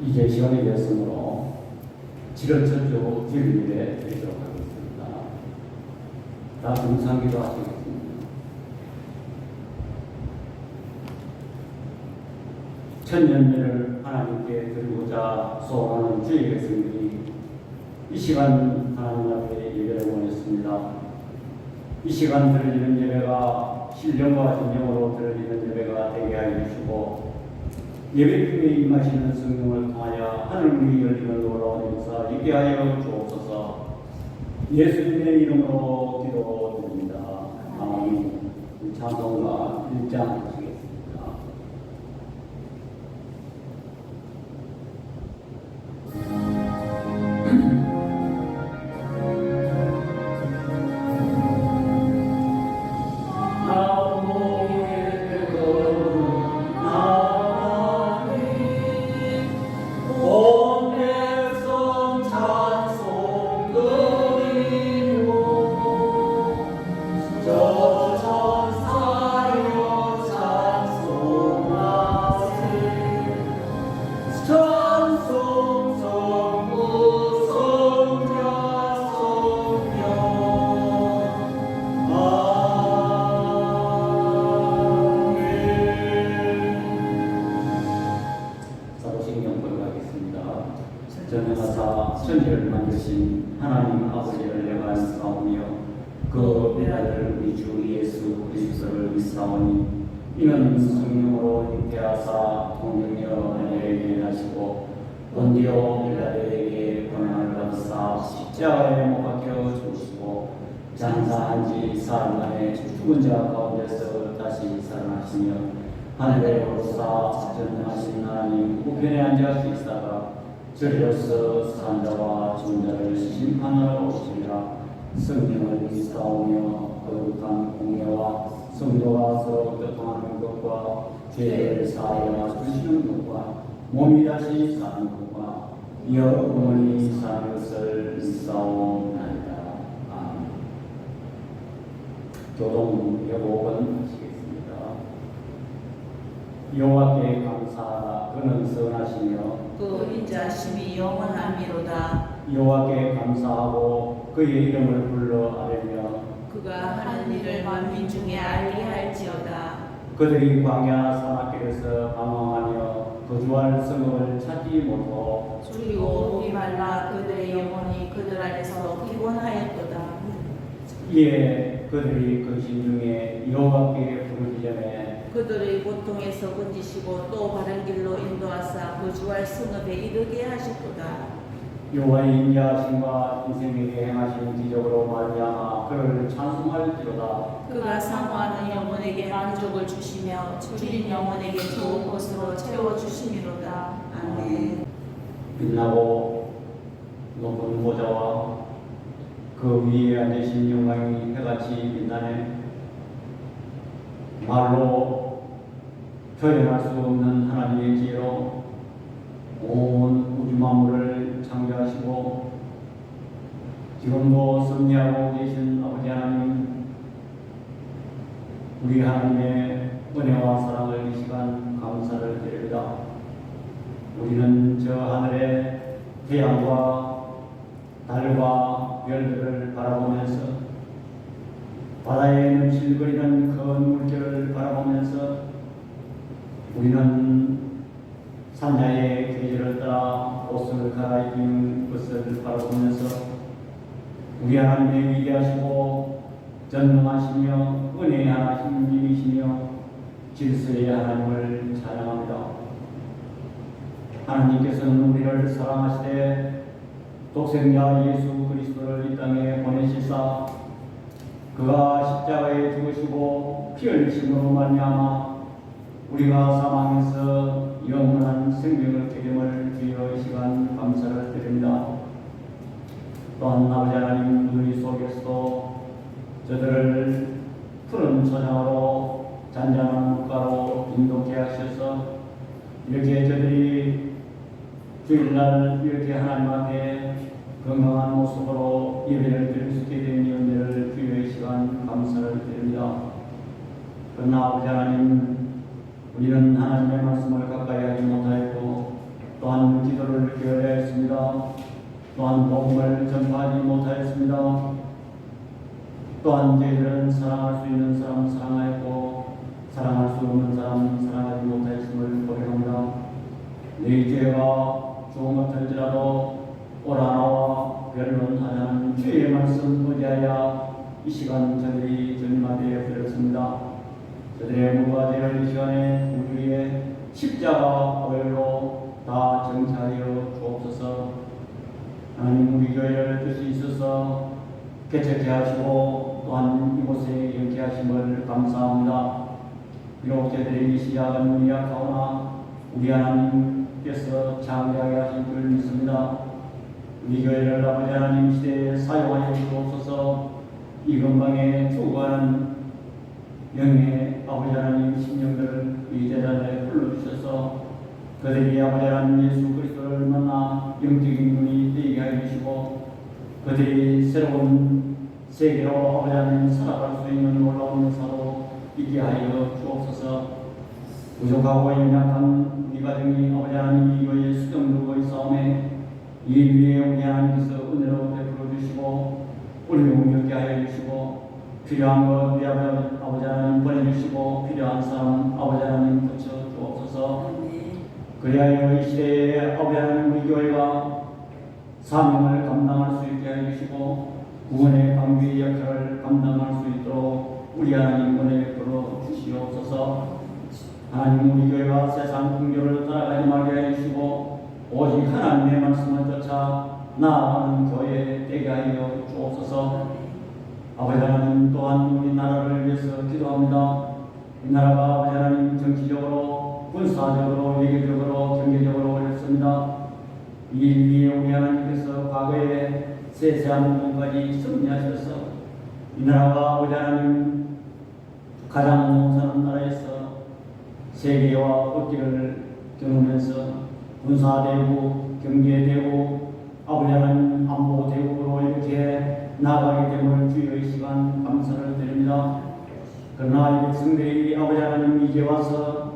이제 시간이 되었으므로 지런철주 주일예배 드리도록 하겠습니다. 다 동상기도 하시겠습니다. 천년례를 하나님께 드리고자 소원하는 주의 백성들이 이 시간 하나님 앞에 예배를 원했습니다. 이 시간 드리는 예배가 신령과 진정으로 드리는 예배가 되게 하여 주시고, 예배중에 임하시는 성령을 통하여 하늘 문이 열리는 놀라운 역사 있게 하여 주옵소서. 예수님의 이름으로 기도드립니다. 아멘. 찬송가 1장 하시겠습니다. 전능하사 천지를 만드신 하나님 아버지를 내가 믿사오며 그 외아들 우리 주 예수 그리스도를 믿사오니 이는 성령으로 잉태하사 동정녀 마리아에게 나시고 본디오 빌라도에게 고난을 받으사 십자가에 못 박혀 죽으시고 장사한 지 사흘 만에 죽은 자 가운데서 다시 살아나시며 하늘에 오르사 전능하신 하나님 우편에 앉아 계시다가 저리로서 산자와 죽은 자를 심판하러 오시리라. 성령을 믿사오며 거룩한 공예와 성도와 서로 교통하는 것과 죄를 사하여 주시는 것과 몸이 다시 사는 것과 영원히 사는 것을 믿사오나이다. 아멘. 교동 여복은 하시겠습니다. 여호와께 감사하라. 그는 선하시며 그 인자심이 영원하미로다. 여호와께 감사하고 그의 이름을 불러 아뢰며 그가 하는 일을 만민 중에 알게 할지어다. 그들이 광야 사막길에서 방황하며 거주할 성읍을 찾지 못하고 그리고 목이 말라 그들의 영혼이 그들 안에서 피곤하였도다. 이에 그들이 근심 중에 여호와께 부르기 전에 그들의 고통에서 건지시고 또 바른 길로 인도하사 거주할 성읍에 이르게 하셨도다. 여호와의 인자하심과 인생에게 행하신 기적으로 말미암아 그를 찬송할지로다. 그가 사모하는 영혼에게 만족을 주시며 줄인 영혼에게 좋은 것으로 채워주시미로다. 아멘. 빛나고 높은 보좌와 그 위에 앉으신 영광이 해같이 빛나네. 말로 표현할 수 없는 하나님의 지혜로 온 우주 만물을 창조하시고 지금도 섭리하고 계신 아버지 하나님, 우리 하나님의 은혜와 사랑을 이 시간 감사를 드립니다. 우리는 저 하늘의 태양과 달과 별들을 바라보면서 바다에 넘실거리는 큰 물결을 바라보면서 우리는 산야의 계절을 따라 옷을 갈아입는 것을 바라보면서 우리 하나님의 위대하시고 전능하시며 은혜의 하나님이시며 질서의 하나님을 찬양합니다. 하나님께서는 우리를 사랑하시되 독생자 예수 그리스도를 이 땅에 보내시사 그가 십자가에 죽으시고 피 흘리심으로 말미암아 우리가 사망에서 영원한 생명을 얻음을 위하여 이 시간 감사를 드립니다. 또한 아버지 하나님, 우리 속에서도 저들을 푸른 초장으로 잔잔한 물가로 인도케 하셔서 이렇게 저들이 주일날 이렇게 하나님 앞에 건강한 모습으로 예배를 드릴 수 있게 된 은혜를 주의 시간 감사를 드립니다. 그러나 아버지 하나님, 우리는 하나님의 말씀을 가까이 하지 못하였고 또한 못하였습니다. 또한 복음을 전파하지 못하였습니다. 또한 저희들은 사랑할 수 있는 사람 사랑하였고 사랑할 수 없는 사람 사랑하지 못하였음을 고백합니다. 너희 죄가 좋은 것일지라도 올 하나와 변론하자는 주의 말씀 의지하여 이 시간 저들이 전마되어 드렸습니다. 저들의 무과 죄를 이 시간에 우리 위에 십자가 보혈로 다 정차하여 주옵소서. 하나님 우리 교회를 뜻이 있어서 개척케 하시고 또한 이곳에 영케 하심을 감사합니다. 비록 저들이 시작은 미약하오나 우리 하나님께서 장대하게 하신 줄 믿습니다. 우리 교회를 아버지 하나님 시대에 사용하여 주옵소서. 이 근방에 추구하는 영의 아버지 하나님 심령들을 이 제자리에 불러주셔서 그들이 아버지 하나님 예수 그리스도를 만나 영적인 눈이 뜨이게 하여 주시고 그들이 새로운 세계로 아버지 하나님 살아갈 수 있는 놀라운 역사로 있게 하여 주옵소서. 부족하고 연약한 우리 가정이 아버지 하나님 이거에 수정되고 있사오매 이 위에 우리 하나님께서 은혜로 베풀어 주시고 우리 용역게 하여 주시고 필요한 것 우리 아버지 하나님 보내주시고 필요한 사람 아버지 하나님 붙여 주옵소서. 그리하여 이 시대에 아버지 하나님 우리 교회가 사명을 감당할 수 있게 하여 주시고 구원의 방주의 역할을 감당할 수 있도록 우리 하나님 은혜 베풀어 주시옵소서. 하나님 우리 교회가 세상 풍조를 따라가지 말게 하여 주시고 오직 하나님의 말씀을 쫓아 나아가는 교회 되게 하여 주옵소서. 아버지 하나님 또한 우리 나라를 위해서 기도합니다. 이 나라가 아버지 하나님 정치적으로 군사적으로 외교적으로 경제적으로 어렵습니다. 이 위에 우리 하나님께서 과거에 세세한 부분까지 승리하셔서 이 나라가 아버지 하나님 가장 농사는 나라에서 세계와 어깨를 겨누면서 군사대국, 경제대국, 아버지 하나님 안보대국으로 이렇게 나아가게 됨을 주의 시간 감사를 드립니다. 그러나 이 백성들이 아버지 하나님 이제 와서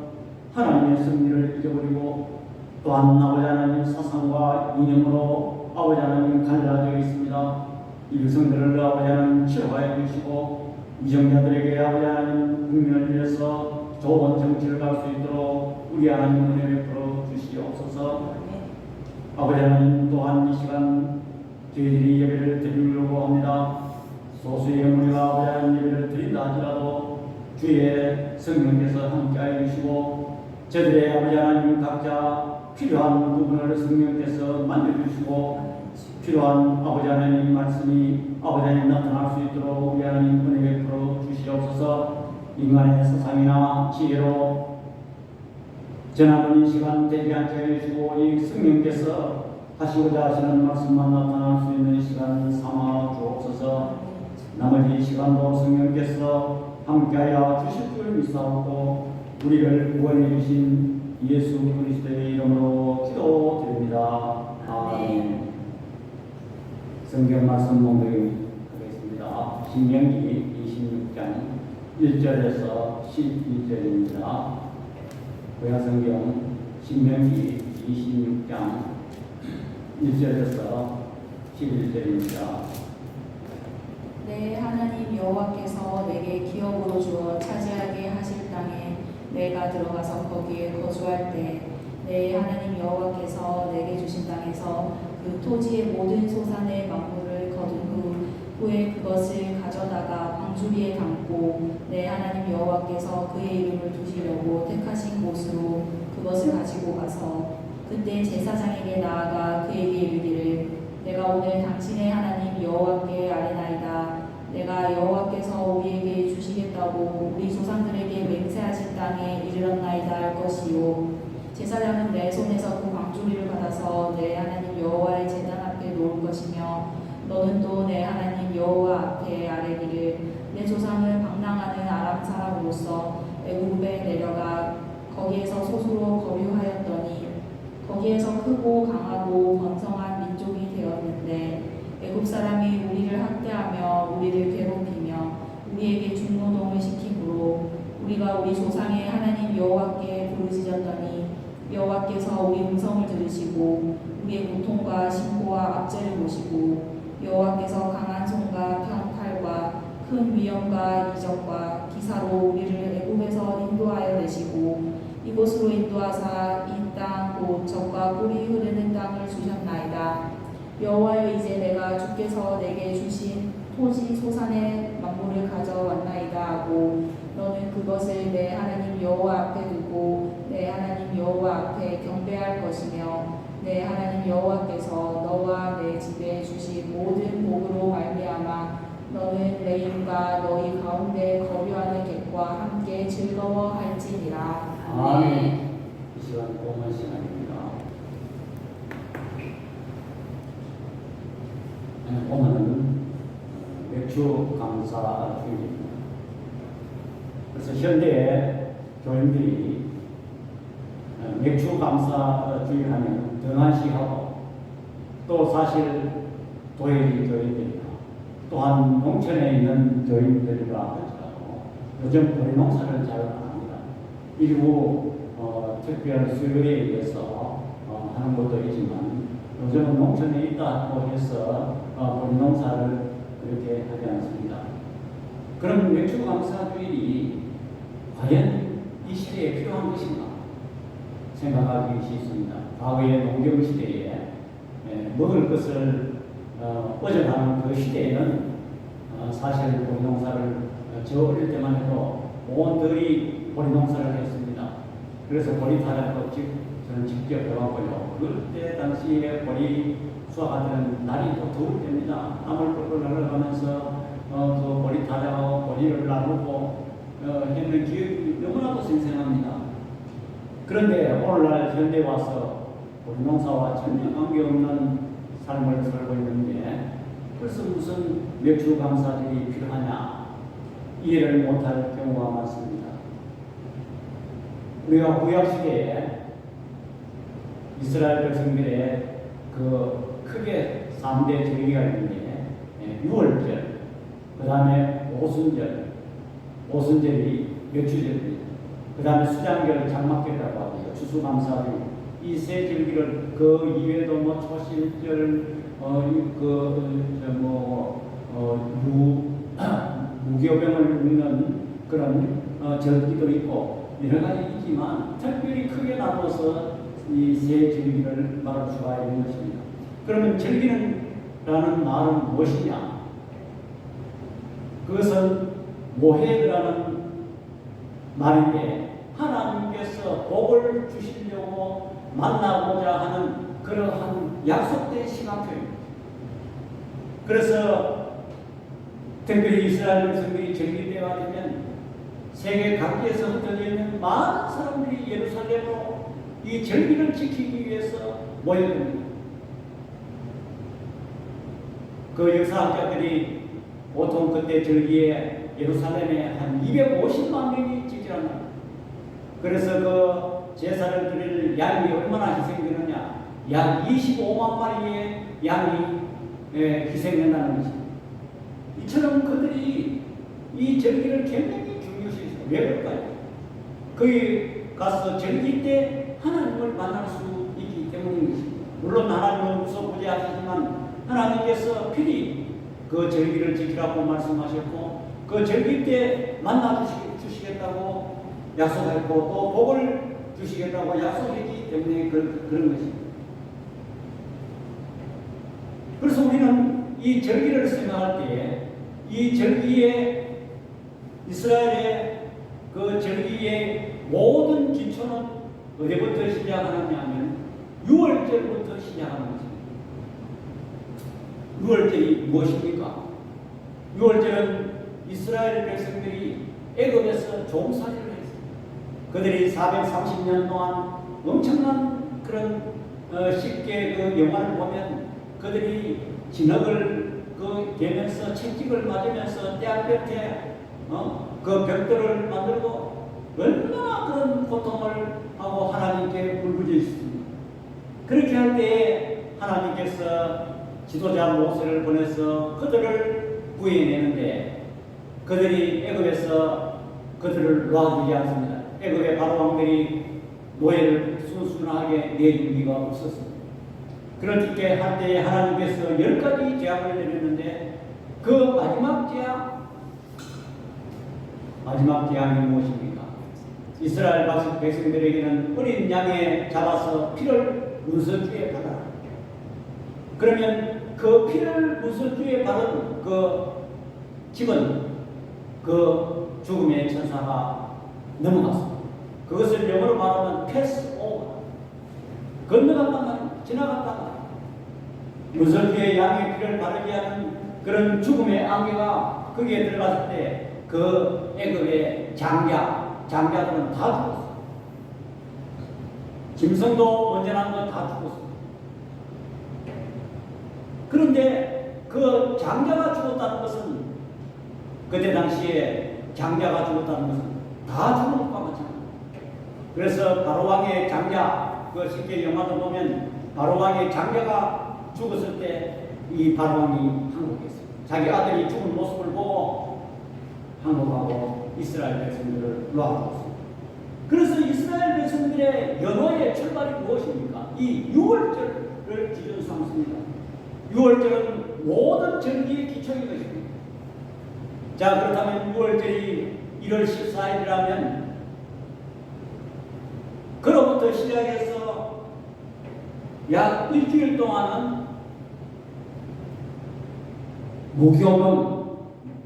하나님의 승리를 잊어버리고 또한 아버지 하나님 사상과 이념으로 아버지 하나님 갈라져 있습니다. 이 백성들을 아버지 하나님 치료하여 주시고 위정자들에게 아버지 하나님 국민을 위해서 좋은 정치를 갈 수 있도록 우리 하나님 은혜 베풀어 주시옵소서. 아버지 하나님 또한 이 시간 저희들이 예배를 드리려고 합니다. 소수의 무리가 아버지 하나님 예배를 드린다 하더라도 주의 성령께서 함께하여 주시고 저들의 아버지 하나님 각자 필요한 부분을 성령께서 만져주시고 필요한 아버지 하나님 말씀이 아버지 하나님 나타날 수 있도록 우리 하나님 은혜 베풀어 주시옵소서. 인간의 사상이나 지혜로 전하는 이 시간 되지 않게 해주시고 이 성령께서 하시고자 하시는 말씀만 나타날 수 있는 시간 삼아 주옵소서. 나머지 시간도 성령께서 함께하여 주실 줄 믿사옵고 우리를 구원해 주신 예수 그리스도의 이름으로 기도드립니다. 아멘. 성경 말씀 봉독하겠습니다. 신명기 26장 1절에서 11절입니다. 구약성경 신명기 26장 1절에서 11절입니다. 내 하나님 여호와께서 내게 기업으로 주어 차지하게 하실 땅에 내가 들어가서 거기에 거주할 때 내 하나님 여호와께서 내게 주신 땅에서 그 토지의 모든 소산의 만물을 거둔 후에 그것을 가져다가 방주리에 담고 내 하나님 여호와께서 그의 이름을 두시려고 택하신 곳으로 그것을 가지고 가서 그때 제사장에게 나아가 그에게 이르기를 내가 오늘 당신의 하나님 여호와께 아뢰나이다. 내가 여호와께서 우리에게 주시겠다고 우리 조상들에게 맹세하신 땅에 이르렀나이다 할 것이요. 제사장은 내 손에서 그 방주리를 받아서 내 하나님 여호와의 제단 앞에 놓을 것이며 너는 또 내 하나님 여호와 앞에 아뢰기를 내 조상을 방랑하는 아람 사람으로서 애굽에 내려가 거기에서 소수로 거류하였더니 거기에서 크고 강하고 번성한 민족이 되었는데 애굽 사람이 우리를 학대하며 우리를 괴롭히며 우리에게 중노동을 시키므로 우리가 우리 조상의 하나님 여호와께 부르짖었더니 여호와께서 우리 음성을 들으시고 우리의 고통과 신고와 압제를 보시고 여호와께서 강한 손과 평칼과 큰 위엄과 이적과 기사로 우리를 애굽에서 인도하여 내시고 이곳으로 인도하사 이 땅 곧 젖과 꿀이 흐르는 땅을 주셨나이다. 여호와여 이제 내가 주께서 내게 주신 토지 소산의 만물을 가져왔나이다 하고 너는 그것을 내 하나님 여호와 앞에 두고 내 하나님 여호와 앞에 경배할 것이며 내 하나님 여호와께서 너와 내 집에 주신 모든 복으로 말미암아 너는 내 이름과 너희 가운데 거류하는 객과 함께 즐거워할지니라. 아멘. 이 시간 공헌 시간입니다. 오늘은 맥주 감사 주일입니다. 그래서 현대의 교인들이 맥주 감사 주일 하면 등한시하고 또 사실 도예리 교인들이나 또한 농촌에 있는 교인들과 하더라도 요즘 보리 농사를 잘 합니다. 일부 특별 수요일에 의해서 하는 것도 있지만 요즘은 농촌에 있다고 해서 보리 농사를 그렇게 하지 않습니다. 그럼 맥주 감사 주일이 과연 이 시대에 필요한 것인가 생각하기 쉽습니다. 과거의 농경 시대에 먹을 것을 얻어가는 그 시대에는 사실 보리 농사를 저 어릴 때만 해도 온 들이 보리 농사를 했습니다. 그래서 보리 타작도 저는 직접 해봤고요. 그때 당시에 보리 수확하던 날이 또 더울 때입니다. 땀을 뻘뻘 흘러가면서 그 보리 타작하고 보리를 나누고 했는 기억이 너무나도 생생합니다. 그런데 오늘날 현대에 와서 보리 농사와 전혀 관계없는 삶을 살고 있는데 벌써 무슨 맥주 감사들이 필요하냐 이해를 못할 경우가 많습니다. 우리가 구약시대에 이스라엘 백성들의 그 크게 3대 절기가 있는데 유월절, 그 다음에 오순절이 맥주절입니다. 그 다음에 수장절, 장막절이라고 하죠. 추수감사절. 이 세 절기를 그 이외에도 뭐 초실절, 무교병을 묻는 그런 절기도 있고 여러 가지 있지만 특별히 크게 나눠서 이 세 절기를 말할 수가 있는 것입니다. 그러면 절기는라는 말은 무엇이냐? 그것은 모해라는 말인데 하나님께서 복을 주시려고 만나고자 하는 그러한 약속된 시간표입니다. 그래서 특별히 이스라엘 백성들이 절기 때가 되면 세계 각지에서 흩어져 있는 많은 사람들이 예루살렘으로 이 절기를 지키기 위해서 모여듭니다. 그 역사학자들이 보통 그때 절기에 예루살렘에 한 250만 명이 지지합니다. 그래서 그 제사를 드릴 양이 얼마나 희생되느냐? 약 25만 마리의 양이 희생된다는 것입니다. 이처럼 그들이 이 절기를 굉장히 중요시했어요. 왜 그럴까요? 거기 가서 절기 때 하나님을 만날 수 있기 때문인 것입니다. 물론 하나님은 무소부재하시지만 하나님께서 필히 그 절기를 지키라고 말씀하셨고 그 절기 때 만나 주시겠다고 약속했고 또 복을 주시겠다고 약속했기 때문에 그런 것입니다. 그래서 우리는 이 절기를 생각할 때에 이 절기에 이스라엘의 그 절기의 모든 기초는 어디부터 시작하느냐 하면 6월절부터 시작하는 것입니다. 6월절이 무엇입니까? 6월절은 이스라엘 백성들이 애굽에서 종살이를 했습니다. 그들이 430년 동안 엄청난 그런 쉽게 그 영화를 보면 그들이 진흙을 개면서 채찍을 맞으면서 떼약볕에 그 벽돌을 만들고 얼마나 그런 고통을 하고 하나님께 울부짖어 있습니다. 그렇게 할 때에 하나님께서 지도자 모세를 보내서 그들을 구해내는데 그들이 애굽에서 그들을 놓아주지 않습니다. 애굽의 바로왕들이 노예를 순순하게 내줄 리가 없었습니다. 그렇게 할 때에 하나님께서 10가지 재앙을 내렸는데 그 마지막 재앙이 무엇입니까? 이스라엘 백성들에게는 어린 양에 잡아서 피를 문서주에 받아라. 그러면 그 피를 문서주에 받은 그 집은 그 죽음의 천사가 넘어갔습니다. 그것을 영어로 말하면 패스 오버, 건너갔다가 지나갔다가 문설주의 양의 피를 바르게 하는 그런 죽음의 안개가 거기에 들어갔을 때 그 애굽의 장자들은 다 죽었어요. 짐승도 언제나 다 죽었어요. 그런데 그 장자가 죽었다는 것은 그때 당시에 장자가 죽었다는 것은 다 죽은 것과 마찬가지입니다. 그래서 바로왕의 장자, 그 쉽게 영화도 보면 바로왕의 장자가 죽었을 때 이 바로왕이 항복했어요. 자기 아들이 죽은 모습을 보고 항복하고 이스라엘 백성들을 놓아주었습니다. 그래서 이스라엘 백성들의 연호의 출발이 무엇입니까? 이 6월절을 기준 삼습니다. 6월절은 모든 절기의 기초인 것입니다. 자, 그렇다면 6월절이 1월 14일이라면 그로부터 시작해서 약 일주일 동안은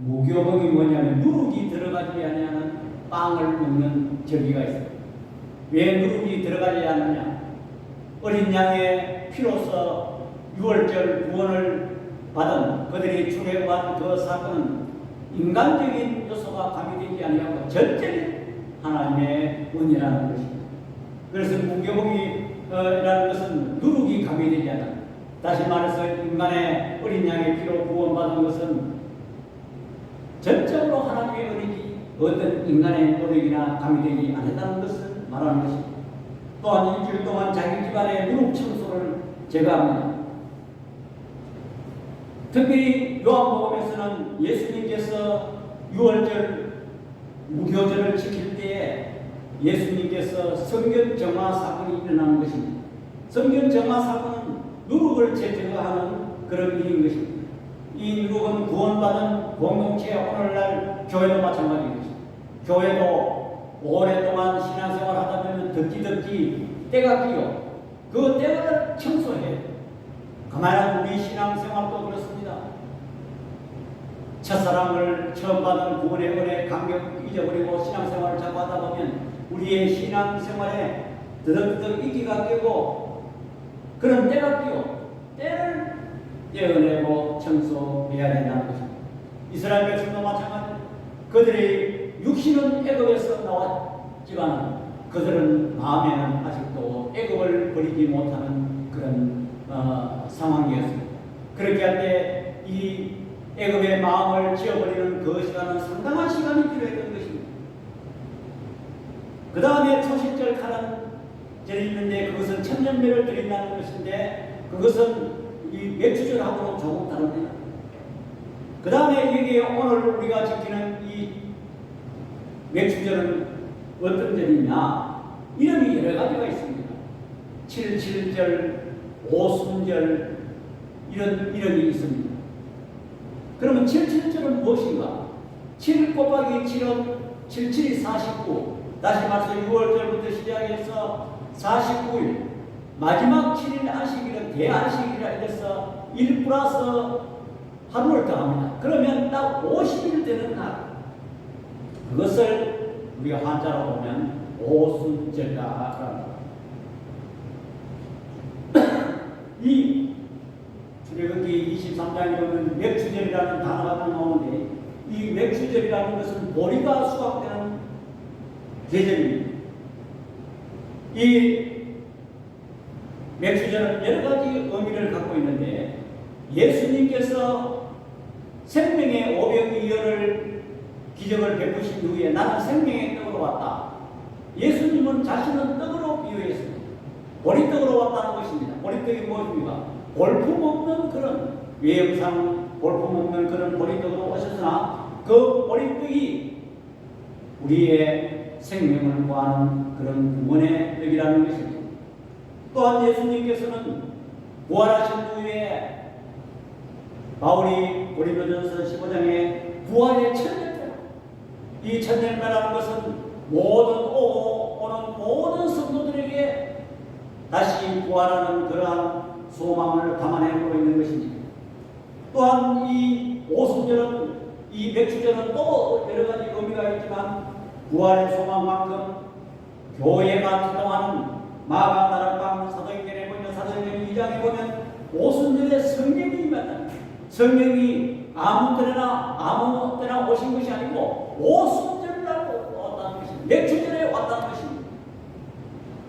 무교봉이 뭐냐면 누룩이 들어가지 아니하는 빵을 먹는 절기가 있어요. 왜 누룩이 들어가지 않느냐? 어린 양의 피로서 6월절 구원을 받은 그들이 출애굽한 그 사건은 인간적인 요소가 가미되지 아니하고 전적인 하나님의 은혜라는 것입니다. 그래서 무교봉이라는 것은 누룩이 가미되지 않아. 다시 말해서 인간의 어린 양의 피로 구원받은 것은 전적으로 하나님의 은혜지 어떤 인간의 노력이나 가미되지 않았다는 것을 말하는 것입니다. 또한 일주일 동안 자기 집안의 누룩 청소를 제거합니다. 특히 요한복음에서는 예수님께서 6월절 무교절을 지킬 때에 예수님께서 성전 정화 사건이 일어나는 것입니다. 성전 정화 사건은 누룩을 제거하는 그런 일인 것입니다. 이 누룩은 구원받은 공동체, 오늘날 교회도 마찬가지인 것입니다. 교회도 오랫동안 신앙생활 하다 보면 덕지 때가 끼요. 그 때를 청소해요. 그만한 우리 신앙생활도 그렇습니다. 첫사랑을 처음 받은 구원의 은혜 감격 잊어버리고 신앙생활을 자꾸 하다 보면 우리의 신앙생활에 드덕드덕 이기가 깨고 그런 때가 끼요. 때를 떼어내고 청소해야 된다는 것입니다. 이스라엘 백성도 마찬가지입니다. 그들의 육신은 애굽에서 나왔지만 그들은 마음에는 아직도 애굽을 버리지 못하는 그런 상황이었습니다. 그렇게 할 때 이 애굽의 마음을 지어버리는 그 시간은 상당한 시간이 필요했던 것입니다. 그 다음에 초실절 하는 절이 있는데 그것은 천년배를 드린다는 것인데 그것은 이 맥주절하고는 조금 다릅니다. 그 다음에 여기에 오늘 우리가 지키는 이 맥주절은 어떤 절이냐? 이름이 여러 가지가 있습니다. 77절, 오순절 이런 이름이 있습니다. 그러면 77절은 무엇인가? 7 곱하기 7은 77이 49. 다시 말해서 6월절부터 시작해서 49일 마지막 7일 안식일은 대안식일이라 해서 1 플러스 하루를 더합니다. 그러면 딱 50일 되는 날 그것을 우리가 한자로 보면 오순절이라고 합니다. 이 출애굽기 23장에 보면 맥주절이라는 단어가 나오는데 이 맥주절이라는 것은 보리가 수확되는 계절입니다. 이 맥주절은 여러 가지 의미를 갖고 있는데 예수님께서 생명의 오병이어를 기적을 베푸신 후에 나는 생명의 떡으로 왔다. 예수님은 자신은 떡으로 비유했습니다. 보리떡으로 왔다는 것입니다. 보리떡이 무엇입니까? 볼품 없는 그런 외형상 볼품 없는 그런 보리떡으로 오셨으나 그 보리떡이 우리의 생명을 구하는 그런 구원의 떡이라는 것입니다. 또한 예수님께서는 부활하신 후에 바울이 고린도전서 15장에 부활의 천년배, 이 천년배라는 것은 오는 모든 성도들에게 다시 부활하는 그러한 소망을 담아내고 있는 것입니다. 또한 이 오순절은, 이 맥주절은 또 여러 가지 의미가 있지만 부활의 소망만큼 교회가 기도하는 마가다락방 사도행전에 보면, 사도행전 2장에 보면 오순절에 성령이 임한다. 성령이 아무 때나 오신 것이 아니고 오순절이라고 왔다는 것입니다. 맥주절에 왔다는 것입니다.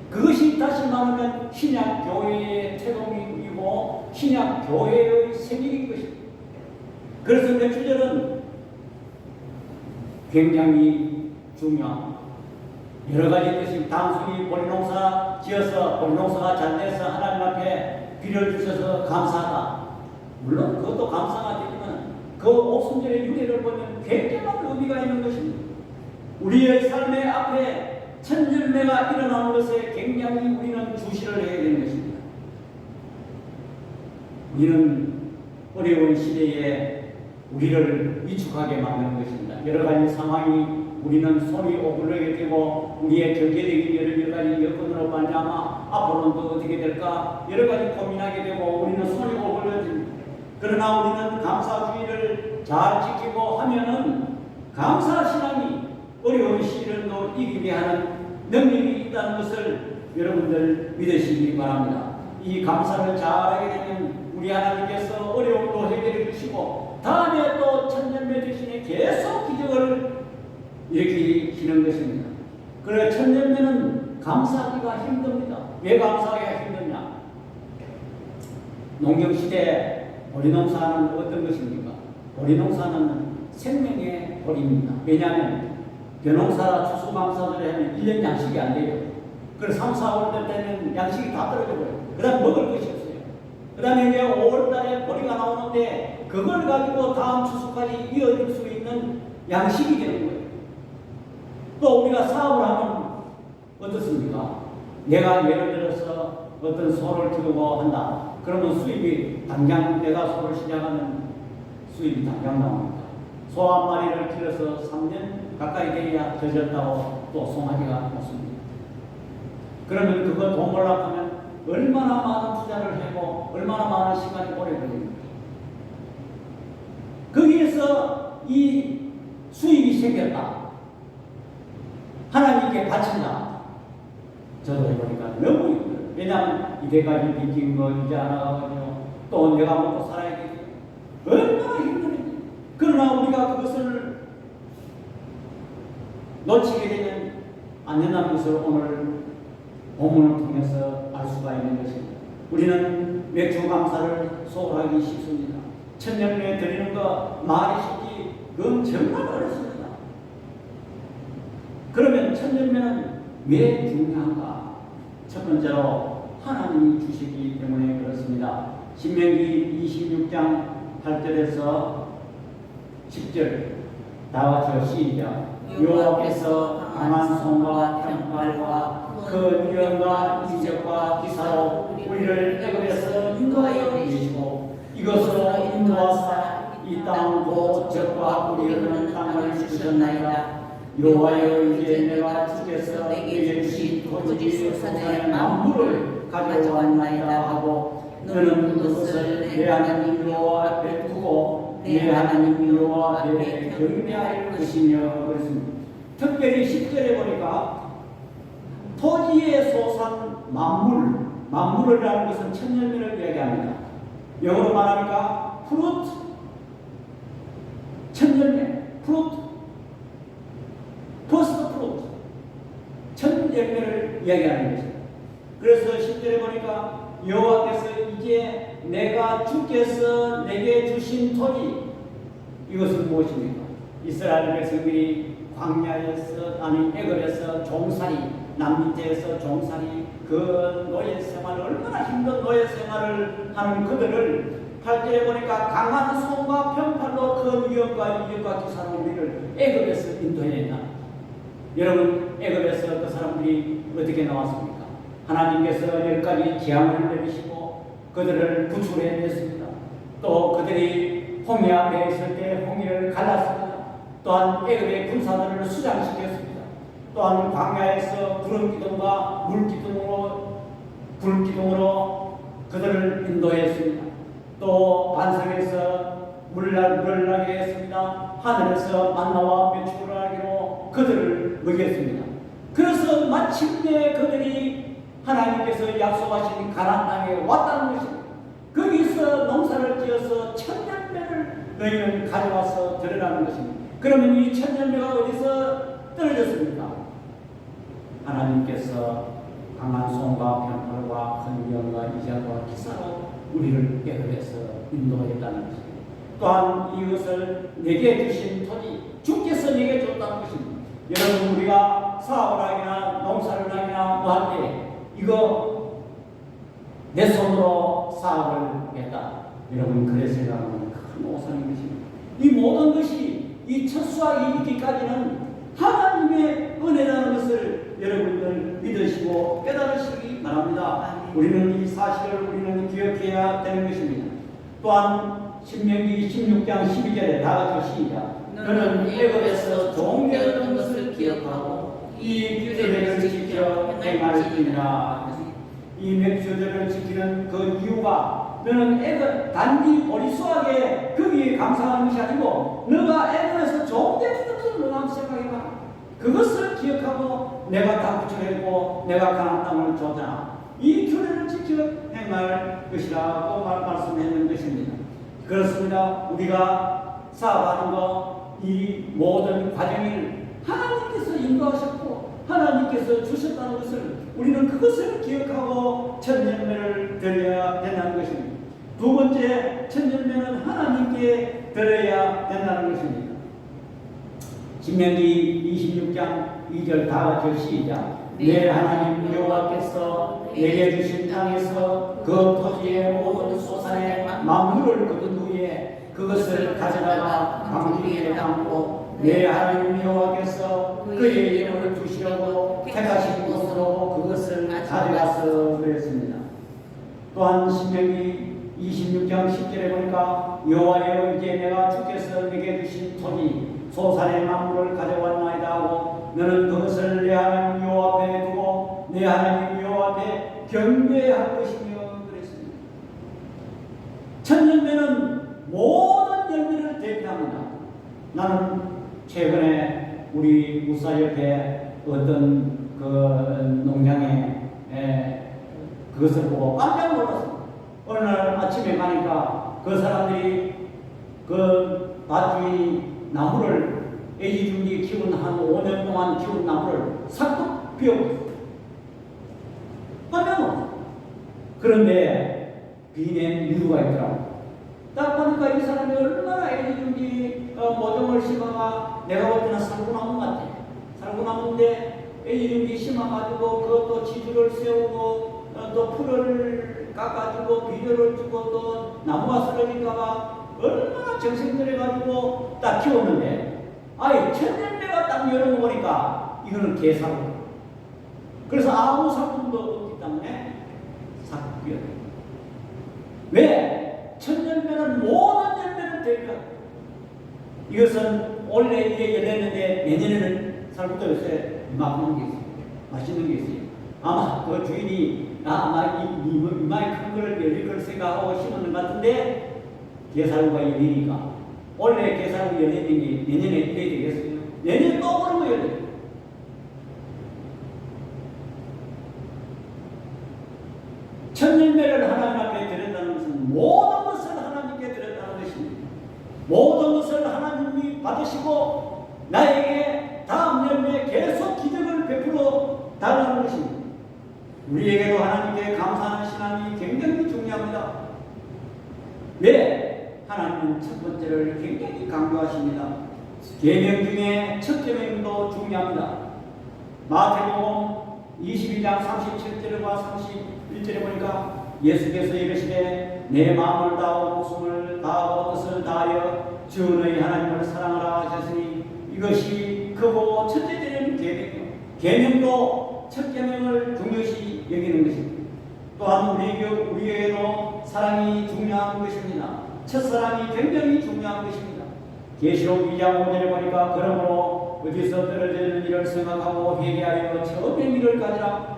그것이 다시 말하면 신약 교회의 태동이고 신약 교회의 생일인 것입니다. 그래서 맥주절은 굉장히 중요합니다. 여러 가지 뜻이, 단순히 보리농사 지어서 보리농사가 잘 돼서 하나님 앞에 비를 주셔서 감사하다. 물론 그것도 감사가 되지만 그 오순절의 유래를 보면 굉장한 의미가 있는 것입니다. 우리의 삶의 앞에 첫 열매가 일어나는 것에 굉장히 우리는 주시를 해야 되는 것입니다. 우리는 어려운 시대에 우리를 위축하게 만드는 것입니다. 여러 가지 상황이 우리는 손이 오글거리게 되고 우리의 경제적인 여러 가지 여건으로 말미암아 앞으로는 또 어떻게 될까 여러 가지 고민하게 되고 우리는 손이 오글거립니다. 그러나 우리는 감사주의를 잘 지키고 하면은 감사신앙이 어려운 시련도 이기게 하는 능력이 있다는 것을 여러분들 믿으시기 바랍니다. 이 감사를 잘하게 되면 우리 하나님께서 어려움도 해결해 주시고 다음에 또 천년매 대신에 계속 기적을 일으키시는 것입니다. 그래 천년매는 감사하기가 힘듭니다. 왜 감사하기가 힘드냐? 농경시대 보리농사는 어떤 것입니까? 보리농사는 생명의 보리입니다. 왜냐하면 벼농사 추수감사들이 하면 1년 양식이 안 돼요. 그래서 3, 4월 때는 양식이 다 떨어져 버려요. 그 다음 먹을 것이 없어요. 그 다음에 이제 5월 달에 보리가 나오는데 그걸 가지고 다음 추수까지 이어질 수 있는 양식이 되는 거예요. 또 우리가 사업을 하면 어떻습니까? 내가 예를 들어서 어떤 소를 키우고 한다. 그러면 수입이 당장 내가 소를 시작하면 수입이 당장 나옵니다. 소 한 마리를 키워서 3년 가까이 돼야 젖었다고 또 송아지가 먹습니다. 그러면 그거 돈 벌려고 하면 얼마나 많은 투자를 하고 얼마나 많은 시간이 오래 걸립니까? 거기에서 이 수입이 생겼다. 하나님께 바친다. 저도 해보니까 너무 힘들어요. 왜냐하면 이때까지 빚진 거 이제 안 나가거든요. 또 내가 먹고 살아야 되지. 얼마나 힘들지. 그러나 우리가 그것을 놓치게 되면 안 된다는 것을 오늘 본문을 통해서 알 수가 있는 것입니다. 우리는 맥주 감사를 소홀하기 쉽습니다. 천년에 드리는 거 말이 쉽지 그건 정말 어렵습니다. 그러면 천년매는 왜 중요한가? 첫 번째로 하나님이 주시기 때문에 그렇습니다. 신명기 26장 8절에서 10절 다 같이요 시작. 여호와께서 강한 손과 평팔과 큰 위엄과 이적과 기사로 우리를 애굽에서 인도하여 계시고 이것으로 인도하사 이 땅도 적과 우리 흐르는 땅을 주셨나이다. 여호와여 이제 내가 주께서 내게 주신 토지 소산의 만물을 가져왔나이다 하고 너는 그것을 내 하나님 여호와 앞에 두고 내 하나님 여호와 앞에 경배할 것이며 그랬습니다. 특별히 10절에 보니까 토지의 소산 만물이라는 것은 천년미를 이야기합니다. 영어로 말하니까 fruit, 천년미, fruit, first fruit, 천년미를 이야기하는 것입니다. 그래서 10절에 보니까 여호와께서 이제 주께서 내게 주신 토지, 이것은 무엇입니까? 이스라엘 백성들이 광야에서 애굽에서 종살이, 남미태에서 종살이, 그 노예 생활, 얼마나 힘든 노예 생활을 하는 그들을 8절에 보니까 강한 손과 평팔로 큰 위엄과 이적과 기사로 우리를 애굽에서 인도했다. 여러분 애굽에서 그 사람들이 어떻게 나왔습니까? 하나님께서 10가지 재앙을 내리시고 그들을 구출해냈습니다. 또 그들이 홍해 앞에 있을 때 홍해를 갈랐습니다. 또한 애굽의 군사들을 수장시켰습니다. 또한 광야에서 구름기둥과 불기둥으로 그들을 인도했습니다. 또 반석에서 물을 나게 했습니다. 하늘에서 만나와 배추를 하기로 그들을 먹였습니다. 그래서 마침내 그들이 하나님께서 약속하신 가나안 땅에 왔다는 것입니다. 거기서 농사를 지어서 천년매를 너희는 가져와서 드리라는 것입니다. 그러면 이 천년매가 어디서 떨어졌습니까? 하나님께서 강한 손과 편팔과 큰 병과 이자와 기사로 우리를 애굽에서 인도했다는 것입니다. 또한 이것을 내게 주신 토지 주께서 내게 줬다는 것입니다. 여러분, 우리가 사업을 하기나 농사를 하기나 뭐 할 때 이거 내 손으로 사업을 했다. 여러분, 그래 생각하면 큰 오산인 것입니다. 이 모든 것이 이 첫 수확이 있기까지는 하나님의 은혜라는 것을 여러분들 믿으시고 깨달으시기 바랍니다. 우리는 이 사실을 우리는 기억해야 되는 것입니다. 또한 신명기 16장 12절에 다 같이 시작. 너는 애굽에서 종되었던 것을 기억하고 이 규례를 지켜 행할지니라. 이 규례를 지키는 그 이유가 너는 애굽 단지 보리수학에 거기에 감사하는 것이 아니고 너가 애굽에서 종되었던 것을 너가 한번 생각해봐. 그것을 기억하고 내가 다 구출했고 내가 가나안 땅을 줬잖아. 이 규례를 지켜 행할 것이라고 말씀했는 것입니다. 그렇습니다. 우리가 사업하는 거 이 모든 과정을 하나님께서 인도하셨고 하나님께서 주셨다는 것을 우리는 그것을 기억하고 천년매를 드려야 된다는 것입니다. 두 번째, 천년매는 하나님께 드려야 된다는 것입니다. 신명기 26장 2절 다 같이 시작. 내 하나님 여호와께서 내게 주신 땅에서 그 토지의 모든 소산의 만물을 거둔 후에 그것을 가져다가 광주리에 담고 내 하나님 여호와께서 그의 이름을 두시려고 택하신 곳으로 그것을 가져가서 그랬습니다. 또한 신명기 26장 10절에 보니까 여호와여 이제 내가 주께서 내게 주신 토지 소산의 만물을 가져왔나이다 하고 너는 그것을 내 하나님 여호와 앞에 두고 내 하나님 여호와 앞에 경배할 것이며 그랬습니다. 천년매는 모든 열매를 대표합니다. 나는 최근에 우리 우사 옆에 어떤 그 농장에 그것을 보고 깜짝 놀랐습니다. 어느 날 아침에 가니까 그 사람들이 그 밭주인이 나무를 애지중지 키운 한 5년 동안 키운 나무를 싹둑 비워버렸어요. 깜짝 놀랐어요. 그런데 비낸 이유가 있더라고요. 딱 보니까 이 사람이 얼마나 애지중지 모종을 심어가 내가 볼 때는 살구나무 같아. 살구나무인데 애지중지 심어가지고 그것도 지주를 세우고 또 풀을 깎아주고 비료를 주고 또 나무가 쓰러질까봐 얼마나 정성 들여가지고 딱 키웠는데 아이 천년매가 딱 열어보니까 이거는 개사고 그래서 아무 상품도 없기 때문에 삭비어. 왜? 천년매는 모든 열매를 대표합니다. 이것은 원래 이게 열렸는데 내년에는 살부터 요새 맛있는 게 있어요. 맛있는 게 있어요. 아마 그 주인이 아마 이마에 큰 거를 열릴 걸 생각하고 심었는 것 같은데 게살구가 열리니까 원래 게살구 열리는 게 내년에 이래야 되겠어요. 내년에 또 그런 거 열려요. 천년매를 하나님 앞에 드렸다는 것은 모든 것을 하나님께 드렸다는 것입니다. 모든 것을 하나님이 받으시고 나에게 다음 열매에 계속 기적을 베풀어 달라는 것입니다. 우리에게도 하나님께 감사하는 신앙이 굉장히 중요합니다. 왜? 하나님은 첫 번째를 굉장히 강조하십니다. 계명 중에 첫 계명도 중요합니다. 마태복음 22장 37절과 31절에 보니까 예수께서 이르시되 내 마음을 다하고 목숨을 다하고 뜻을 다하여 주 너희 하나님을 사랑하라 하셨으니 이것이 크고 첫째 되는 계명이요 계명도 첫 계명을 중요시 여기는 것입니다. 또한 우리에게도 사랑이 중요한 것입니다. 첫사랑이 굉장히 중요한 것입니다. 계시록 2장 5절에 보니까 그러므로 어디서 떨어지는 일을 생각하고 회개하여 처음의 일을 가지라.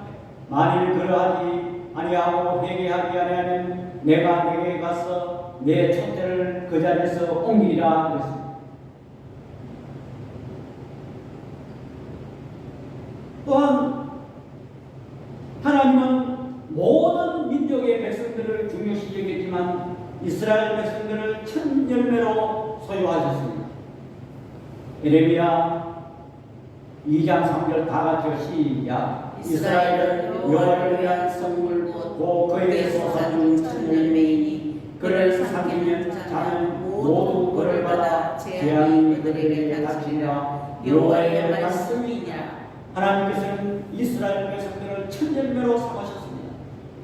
만일 그러하지 아니하고 회개하지 아니하면 내가 내게 가서 내 촛대를 그 자리에서 옮기리라 그랬습니다. 또한 하나님은 모든 민족의 백성들을 중요시 여겼지만 이스라엘 백성들을 첫 열매로 소유하셨습니다. 예레미야 2장 3절 다 같이 시작. 이스라엘은 여호와를 위한 성물꽃 곧 그에게 솟아준 첫 열매이니 그를 삼키면 자는 모두 그를 받아 재앙이 그들에게 닥치리라. 여호와의 말씀이냐. 하나님께서는 이스라엘 백성들을 첫 열매로 삼으셨습니다.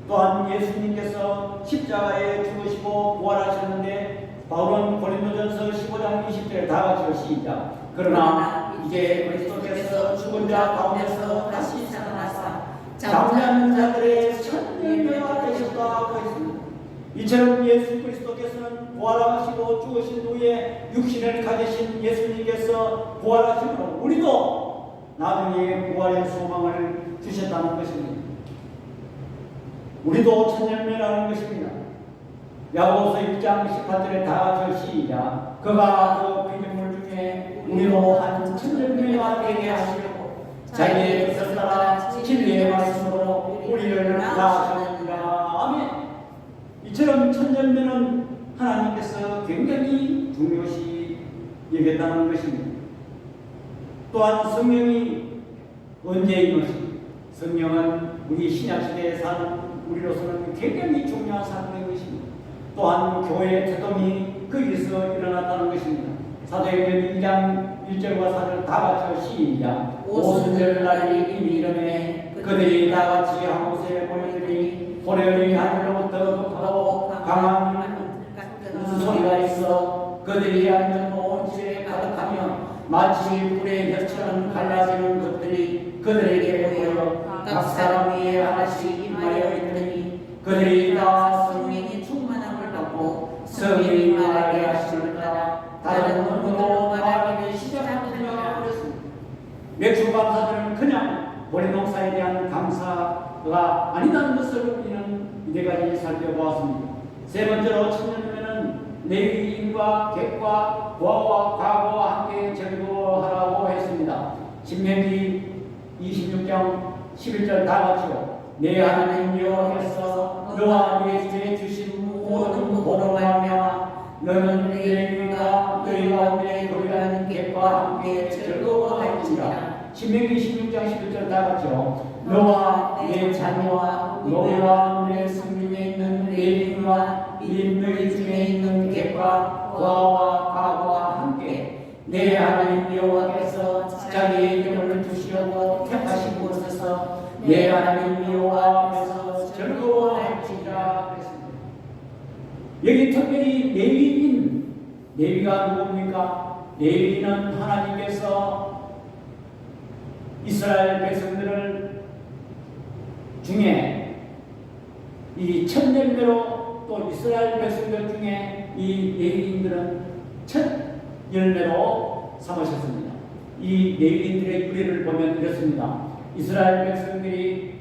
또한 예수님께서 십자가에 죽으시고 부활하셨는데 바울은 고린도전서 15장 20절에 다 같이 시작. 그러나 이제 그리스도께서 죽은 자 가운데서 다시 살아나사 잠자는 자들의 첫 열매가 되셨다고 했습니다. 이처럼 예수 그리스도께서는 부활하시고 죽으신 후에 육신을 가지신 예수님께서 부활하심으로 우리도 나중에 부활의 소망을 주셨다는 것입니다. 우리도 첫 열매라는 것입니다. 야고보서 1장 18절에 다 같이 시작. 그가 그 피조물 중에 우리로 한 첫 열매가 되게 하시려고 자기의 뜻을 따라 진리의 말씀으로 우리를 낳으셨느니라. 아멘. 이처럼 첫 열매는 하나님께서 굉장히 중요시 여겼다는 것입니다. 또한 성령이 언제인 것입니다. 성령은 우리 신약시대에 사는 우리로서는 굉장히 중요한 사건인 것입니다. 또한 교회의 태동이 거기서 일어났다는 것입니다. 사도행전 2장 1절과 4절 다 같이 시작. 오순절날이 이미 이르매 그들이 다 같이 한 곳에 모이더니 호련히 하늘로부터 하고 강한 무슨 소리가 있어 그들이 앉은 온 집에 가득하며 마치 불의 혀처럼 갈라지는 것들이 그들에게 보여 각 사람 위에 하나씩 임하여 있더니 그들이 다 성령의 충만함을 받고 성령이 말하게 하심을 따라 다른 언어로 말하기를 시작하느니라 그랬습니다. 맥주 감사들은 그냥 보리농사에 대한 감사가 아니라는 것을 우리는 이때까지 살펴보았습니다. 세 번째로 첫 열매는 레위인과 객과 부하와 과거와 함께 절거하라고 했습니다. 신명기 26장 11절 다 같이요. 내 하나님 여호와께서 너와 네 집에 주신 모든 복으로 말미암아 너는 레위인과 너희 가운데 거류하는 객과 함께 절거할지니라. 신명기 16장 11절 다 같이요. 너와 내 자녀와 너희와 내 성중에 있는 레위인과 너희 중에 있는 객과 부하와 과거와 함께 내 하나님 여호와께서 자기의 이름을 주시려고 택하신 곳에서 내 하나님 여호와 앞에서 즐거워할지라 그랬습니다. 여기 특별히 레위가 누굽니까? 레위는 하나님께서 이스라엘 백성들을 중에 이 첫 열매로 또 이스라엘 백성들 중에 이 레위인들은 첫 열매로 삼으셨습니다. 이 레위인들의 유래를 보면 이렇습니다. 이스라엘 백성들이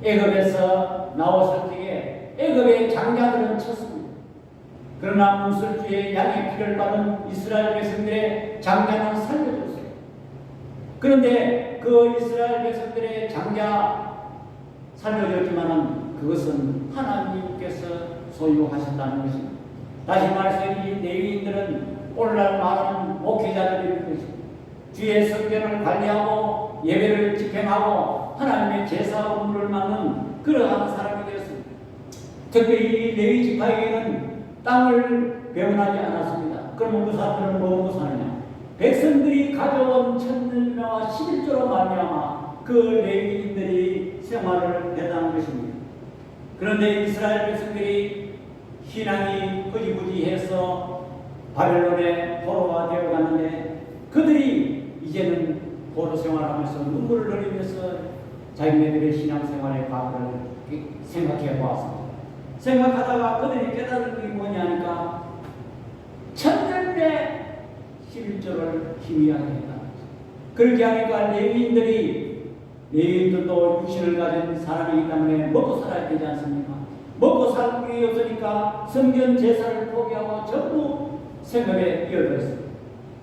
애굽에서 나왔을 때에 애굽의 장자들은 쳤습니다. 그러나 문설주의 양의 피를 받은 이스라엘 백성들의 장자는 살려줬어요. 그런데 그 이스라엘 백성들의 장자 살려줬지만은 그것은 하나님께서 소유하셨다는 것입니다. 다시 말해서 이 레위인들은 오늘날 말하는 목회자들인 것입니다. 주의 성전을 관리하고 예배를 집행하고 하나님의 제사 업무를 맡는 그러한 사람이 되었습니다. 특별히 이 레위 지파에게는 땅을 배분하지 않았습니다. 그러면 그 사람들은 뭐하고 사느냐? 백성들이 가져온 천일명과 11조로 말미암아 그 레위인들이 생활을 했다는 것입니다. 그런데 이스라엘 백성들이 신앙이 흐지부지해서 바벨론의 포로가 되어갔는데 그들이 이제는 보도 생활하면서 눈물을 흘리면서 자기네들의 신앙생활의 과거를 생각해 보았습니다. 생각하다가 그들이 깨달은 게 뭐냐니까 천년의 11조를 희미하게 했다. 그렇게 하니까 레위인들도 육신을 가진 사람이기 때문에 먹고 살아야 되지 않습니까? 먹고 살 길이 없으니까 성전 제사를 포기하고 전부 생업에 뛰어들었습니다.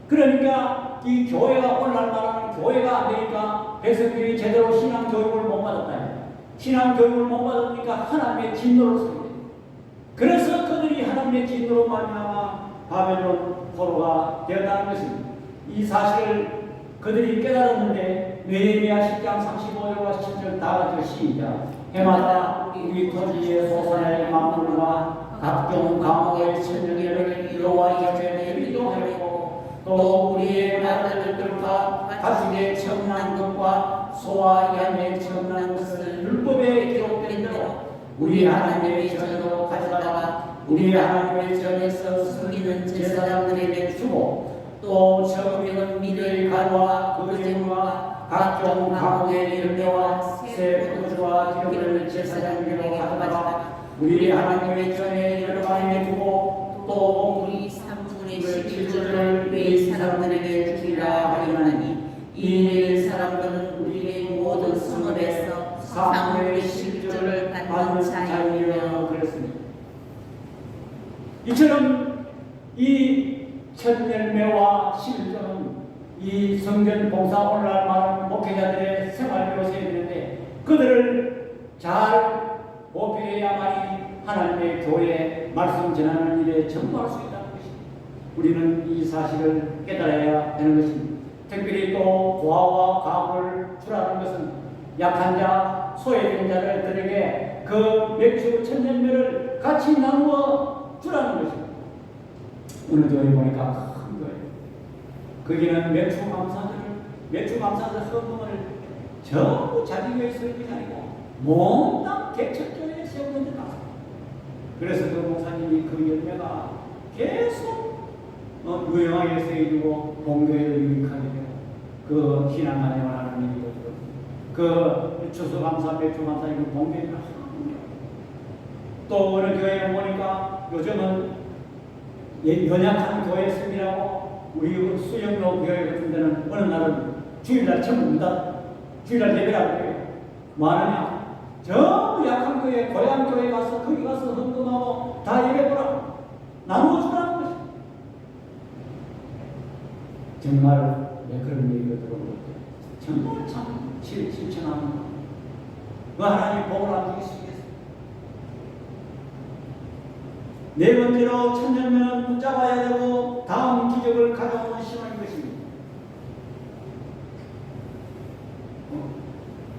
그러니까 이 교회가 오늘날 말하는 교회가 안 되니까 백성들이 제대로 신앙 교육을 못 받았다. 신앙 교육을 못 받으니까 하나님의 진노를 쓰게 됩니다. 그래서 그들이 하나님의 진노로 말미암아 바벨론 포로가 되었다는 것입니다. 이 사실을 그들이 깨달았는데 느헤미야 10장 35절과 17절 다 같이 시작. 해마다 우리 토지의 소산의 만물과 각종 감옥의 천년계를 여호와의 전에 기도하고 또 우리의 아들들과 가축의 청난 것과 소와 양의 청난 것을 율법에 기록된 대로 우리 하나님의 전으로 가져다가 우리 하나님의 전에서 섬기는 제사장들에게 주고 또 저금은 밀의 가루와 그 재물과 각종 감옥의 열매와 새 포도주와 기름을 제사장들에게 가져다가 우리 하나님의 전에 여러분에게 두고 또 우리 3분의 11조를 내 사람들에게 주리라 하리니 이 사람들은 우리의 모든 성읍에서 3분의 11조를 받는 자이며 그랬습니다. 이처럼 이 천열매와 11조는 이 성전 봉사 오늘날 말하는 목회자들의 생활비로 세우는데 그들을 잘 보필해야만이 하나님의 교회에 말씀 전하는 일에 전부할 수 있다는 것입니다. 우리는 이 사실을 깨달아야 되는 것입니다. 특별히 또 고아와 가부를 주라는 것은 약한 자, 소외된 자들에게 그 맥주 천년매를 같이 나누어 주라는 것입니다. 오늘 교회 보니까 큰 거예요. 거기는 맥주 감사절 헌금을 전부 자기 교회 설교가 아니고 몽땅 개척교회에 세우는 데 나서 그래서 그 목사님이 그 열매가 계속 유용하게 쓰여지고 본교회를 유익하게 되고 그 신앙만에 원하는 일이거든요. 그 추수감사, 맥주감사 이거 본교회를 하거든요. 또 어느 교회는 보니까 요즘은 연약한 교회 섬기라고 우리 수영로 교회 같은 데는 어느 날은 주일날 전부 문 닫아. 주일날 예배라고 해요. 뭐 하느냐? 전부 약한 교회, 고향 교회 가서 거기 가서 헌금하고 다 예배 보라고 나누어 주라는 것이. 정말 그런 얘기가 들어오고 정말 참 실천하는 거. 그 하나님 복을 안 주겠습니까? 네 번째로 천년면은 붙잡아야 되고 다음 기적을 가져오는 신앙인 것입니다.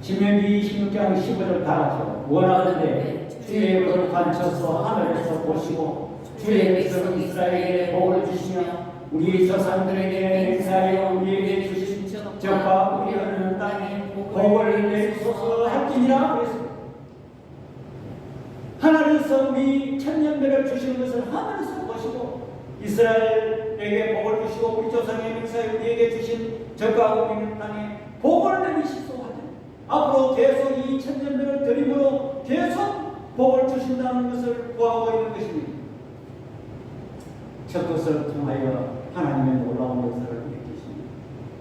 신명기 26장 15절 다 같이요. 원하는데 주의 거룩한 처소 하늘에서 보시고 주의 백성 이스라엘에게 복을 주시며 우리 조상들에게 행사하여 우리에게 주신 적과 우리 하는 땅에 복을 내주소서 할지니라 그랬습니다. 하나님께서 우리 천년배를 주시는 것을 하늘에서 보시고 이스라엘에게 복을 주시고 우리 조상의 명사에 우리에게 주신 적과 우리는 땅에 복을 내리시소 하되 앞으로 계속 이 천년배를 드림으로 계속 복을 주신다는 것을 구하고 있는 것입니다. 첫 것을 통하여 하나님의 놀라운 역사를 일으키십니다.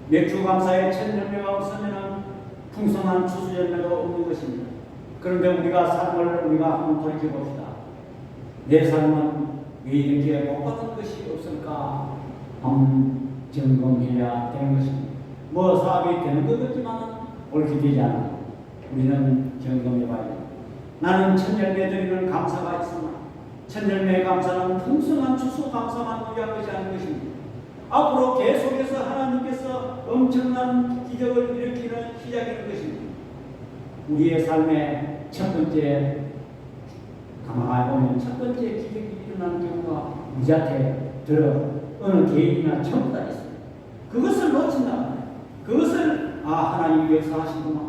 맥주 감사에 천년배가 없으면 풍성한 추수열매가 없는 것입니다. 그런데 우리가 삶을 우리가 한번 돌이켜봅시다. 내 삶은 왜 이렇게 복받은 것이 없을까? 한번 점검해야 되는 것입니다. 뭐 사업이 되는 것 같지만 옳게 되지 않아. 우리는 점검해봐야 합니다. 나는 천열매 드리는 감사가 있으나 천열매 감사는 풍성한 추수 감사만 위한 것이 아닌 것입니다. 앞으로 계속해서 하나님께서 엄청난 기적을 일으키는 시작인 것입니다. 우리의 삶의 첫 번째 가만히 보면 첫 번째 기적이 일어나는 경우가 우리 앞에 들어 어느 개인이나 전부 다 있습니다. 그것을 놓친다. 그것을 하나님이 역사하시구나.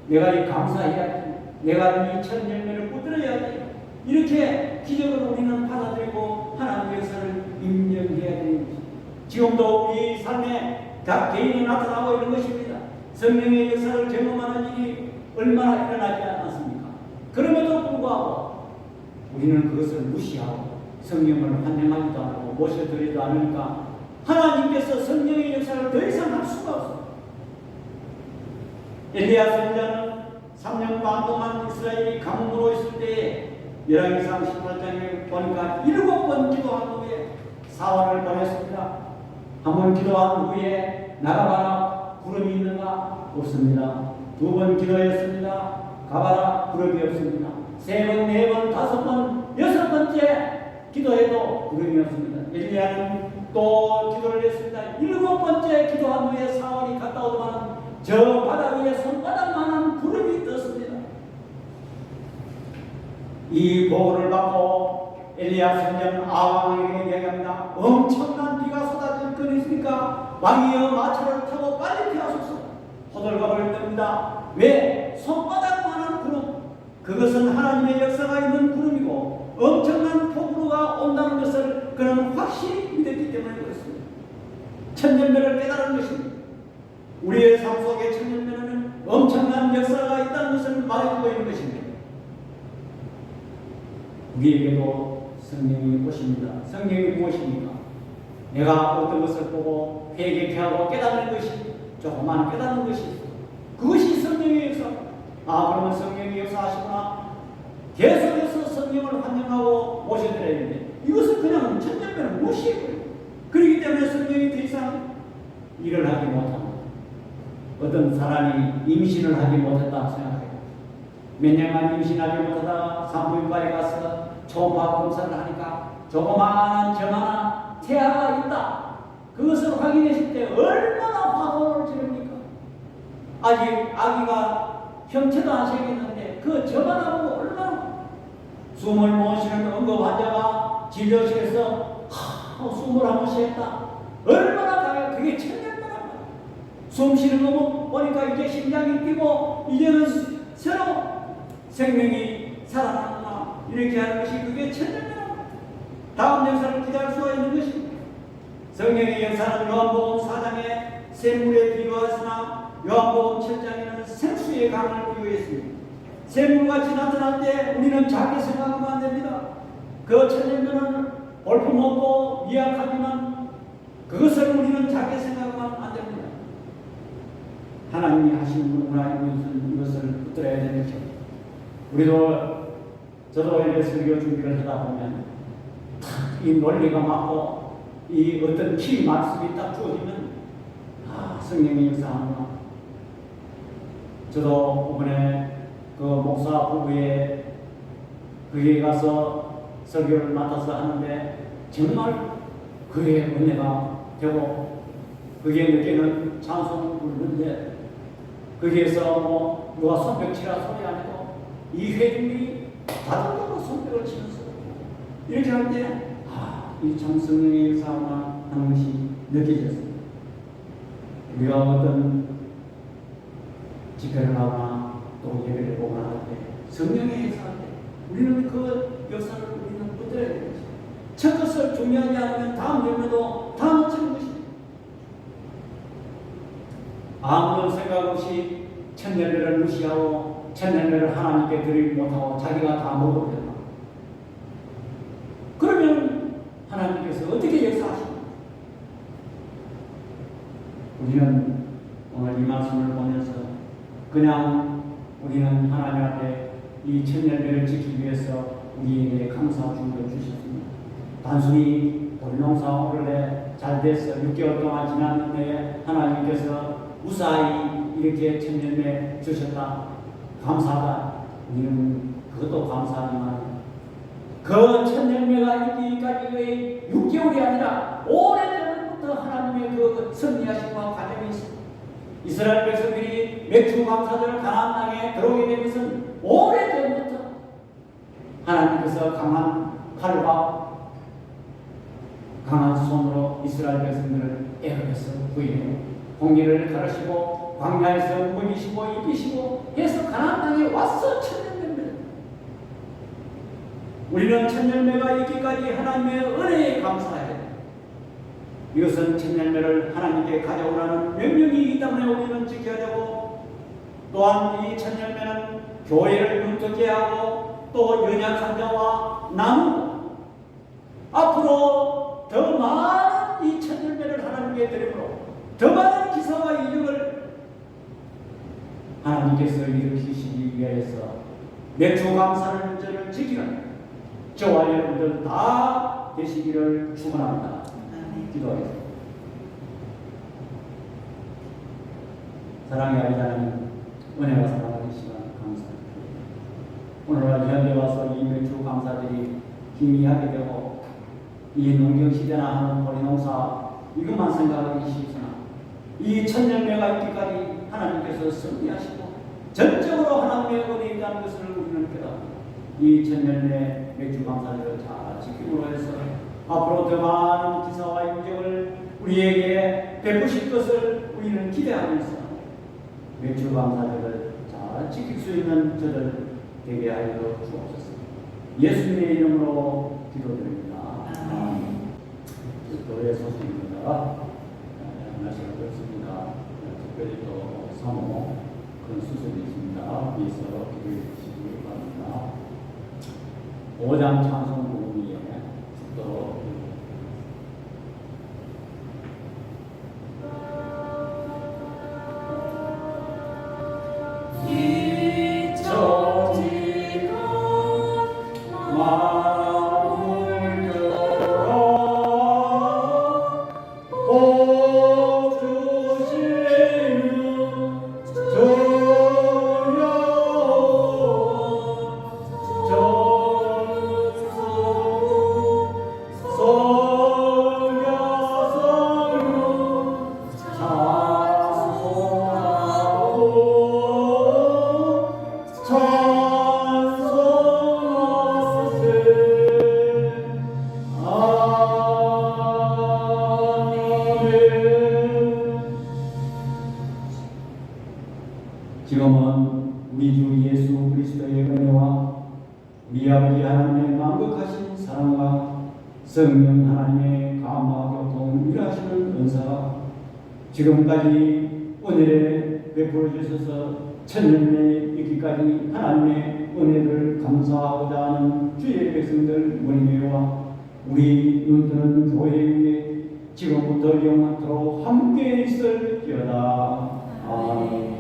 내가 이 감사해야지. 내가 이 천열매를 붙들어야지. 이렇게 기적을 우리는 받아들이고 하나님의 역사를 인정해야 되는 것입니다. 지금도 우리 삶에 각 개인이 나타나고 있는 것입니다. 성령의 역사를 경험하는 일이 얼마나 일어나지 않았습니까? 그럼에도 불구하고 우리는 그것을 무시하고 성령을 환영하지도 않고 모셔드리지도 않으니까 하나님께서 성령의 역사를 더 이상 할 수가 없어요. 엘리야 선지자는 3년 반 동안 이스라엘이 가뭄으로 있을 때에 열왕기상 18장에 보니까 7번 기도한 후에 사활을 보냈습니다. 한 번 기도한 후에 나가봐라 구름이 있는가? 없습니다. 2번 기도했습니다. 가봐라 구름이 없습니다. 3번, 4번, 5번, 6번째 기도해도 구름이 없습니다. 엘리야는 또 기도를 했습니다. 7번째 기도한 후에 사활이 갔다 오더만 저 바다 위에 손바닥만한 구름이 떴습니다. 이 보고를 받고 엘리야 선지자는 아왕에게 얘기합니다. 엄청난 비가 쏟아질 것이니까 왕이여 마차를 타고 빨리 피하소서. 호들갑을 뜹니다. 왜? 손바닥만한 구름. 그것은 하나님의 역사가 있는 구름이고 엄청난 폭우가 온다는 것을 그는 확실히 믿었기 때문에 그렇습니다. 천년변을 깨달은 것입니다. 우리의 삶 속에 천년변에는 엄청난 역사가 있다는 것을 말해주고 있는 것입니다. 우리에게도 성령이 오십니다. 성령이 무엇입니까? 내가 어떤 것을 보고 회개케 하고 깨닫는 것이 조그마한 깨닫는 것이 그것이 성령의 역사. 그러면 성령이 역사하시구나. 계속해서 성령을 환영하고 모셔드려야 되는데 이것을 그냥 천년변을 무시해버려요. 그렇기 때문에 성령이 더 이상 일을 하지 못합니다. 어떤 사람이 임신을 하지 못했다 생각해요. 몇 년간 임신하지 못하다가 산부인과에 가서 초음파 검사를 하니까 조그마한 점 하나 태아가 있다. 그것을 확인했을 때 얼마나 화를 지릅니까? 아직 아기가 형체도 안 생겼는데 그 점 하나 보고 얼마나 숨을 못 쉬는 응급 환자가 진료실에서 숨을 한 번씩 했다. 얼마나 강해. 그게 천년만합니다. 숨 쉬는 거 보니까 이제 심장이 뛰고 이제는 새로 생명이 살아나구나. 이렇게 하는 것이 그게 천년만합니다. 다음 역사를 기대할 수가 있는 것입니다. 성령의 역사는 요한복음 4장에 샘물에 비유하였으나 요한복음 7장에는 생수의 강을 비유했습니다. 샘물같이 나타날 때 우리는 작게 생각하면 안 됩니다. 그 천년변은 볼품없고 미약하지만 그것을 우리는 작게 생각하면 안 됩니다. 하나님이 하시는 분구나 이것을 붙들어야 되는 것입니다. 우리도 저도 이렇게 설교 준비를 하다 보면 이 논리가 맞고 이 어떤 키 말씀이 딱 주어지면 성령의 역사하구나. 저도 이번에 그 목사 부부에 그에 가서 설교를 맡아서 하는데 정말 그의 은혜가 되고 그게 느끼는 찬송을 부르는데 거기에서 누가 손뼉 치라 소리 안 해도 이 회중이 다들 손뼉을 치면서 이렇게 할 때 이 참성령의 역사가 하는 것이 느껴졌습니다. 우리가 어떤 집회를 하거나 또 예배를 보거나 할 때 성령의 역사할 때 우리는 그 역사를 우리는 붙들어야 되는 것입니다. 첫 것을 중요하지 않으면 다음 열매도 다 놓치는 것입니다. 아무런 생각 없이 첫 열매를 무시하고 첫 열매를 하나님께 드리지 못하고 자기가 다 먹어버렸다. 그러면 하나님께서 어떻게 역사하십니까? 우리는 오늘 이 말씀을 보면서 그냥 우리는 하나님 앞에 이 첫 열매를 지키기 위해서 우리에게 감사 주를 주셨습니다. 단순히 돌농사 오를래 잘 돼서 6개월 동안 지났는데 하나님께서 무사히 이렇게 첫 열매 주셨다. 감사하다. 우리는 그것도 감사하지만 그 첫 열매가 있기까지의 6개월이 아니라 오래전부터 하나님의 그 섭리하심과 과정이 있습니다. 이스라엘 백성들이 맥주 감사절 가나안 땅에 들어오게 된 것은 오래전부터 하나님께서 강한 팔과 강한 손으로 이스라엘 백성들을 애굽에서 구해내고 공기를 가르시고 광야에서 먹이시고 입히시고 해서 가나안 땅에 와서 첫 열매입니다. 우리는 첫 열매가 있기까지 하나님의 은혜에 감사해야 됩니다. 이것은 천열매를 하나님께 가져오라는 명령이 있기 때문에 우리는 지켜야 되고, 또한 이 천열매는 교회를 눈뜨게 하고 또 연약한 자와 나누고 앞으로 더 많은 이 천열매를 하나님께 드림으로 더 많은 기사와 이적을 하나님께서 일으키시기 위하여서 맥주 감사를 문제를 지키는 저와 여러분들 다 되시기를 축원합니다. 기도하겠습니다. 사랑의 아버지 하나님, 은혜와 사랑하는 시간 감사합니다. 오늘날 현대 와서 이 맥주 감사들이 희미하게 되고 이 농경 시대나 하는 포리농사 이것만 생각하기 쉽으나 이 천년매가 있기까지 하나님께서 승리하시고 전적으로 하나님의 은혜에 있다는 것을 우리는 깨닫고 이 천년매 맥주 감사들을 잘 지킴으로 해서 앞으로 더 많은 기사와 인정을 우리에게 베푸실 것을 우리는 기대하면서 맥주 감사들을 잘 지킬 수 있는 저들 되게 하여 주옵소서. 예수님의 이름으로 기도드립니다. 아멘. 교회 소식입니다. 날씨가 그렇습니다. 특별히 또 사모 그런 수술이 있습니다. 위에서 기도해 주시기 바랍니다. 5장 찬송 부분에 또 지금은 우리 주 예수 그리스도의 은혜와 우리 아버지 하나님의 만극하신 사랑과 성령 하나님의 감화 교통 일하시는 은사가 지금까지 은혜를 베풀어 주셔서 천년에 이기까지 하나님의 은혜를 감사하고자 하는 주의 백성들 모임회와 우리 눈뜨는 교회 위에 지금부터 영원토록 함께 있을지어다. 아멘.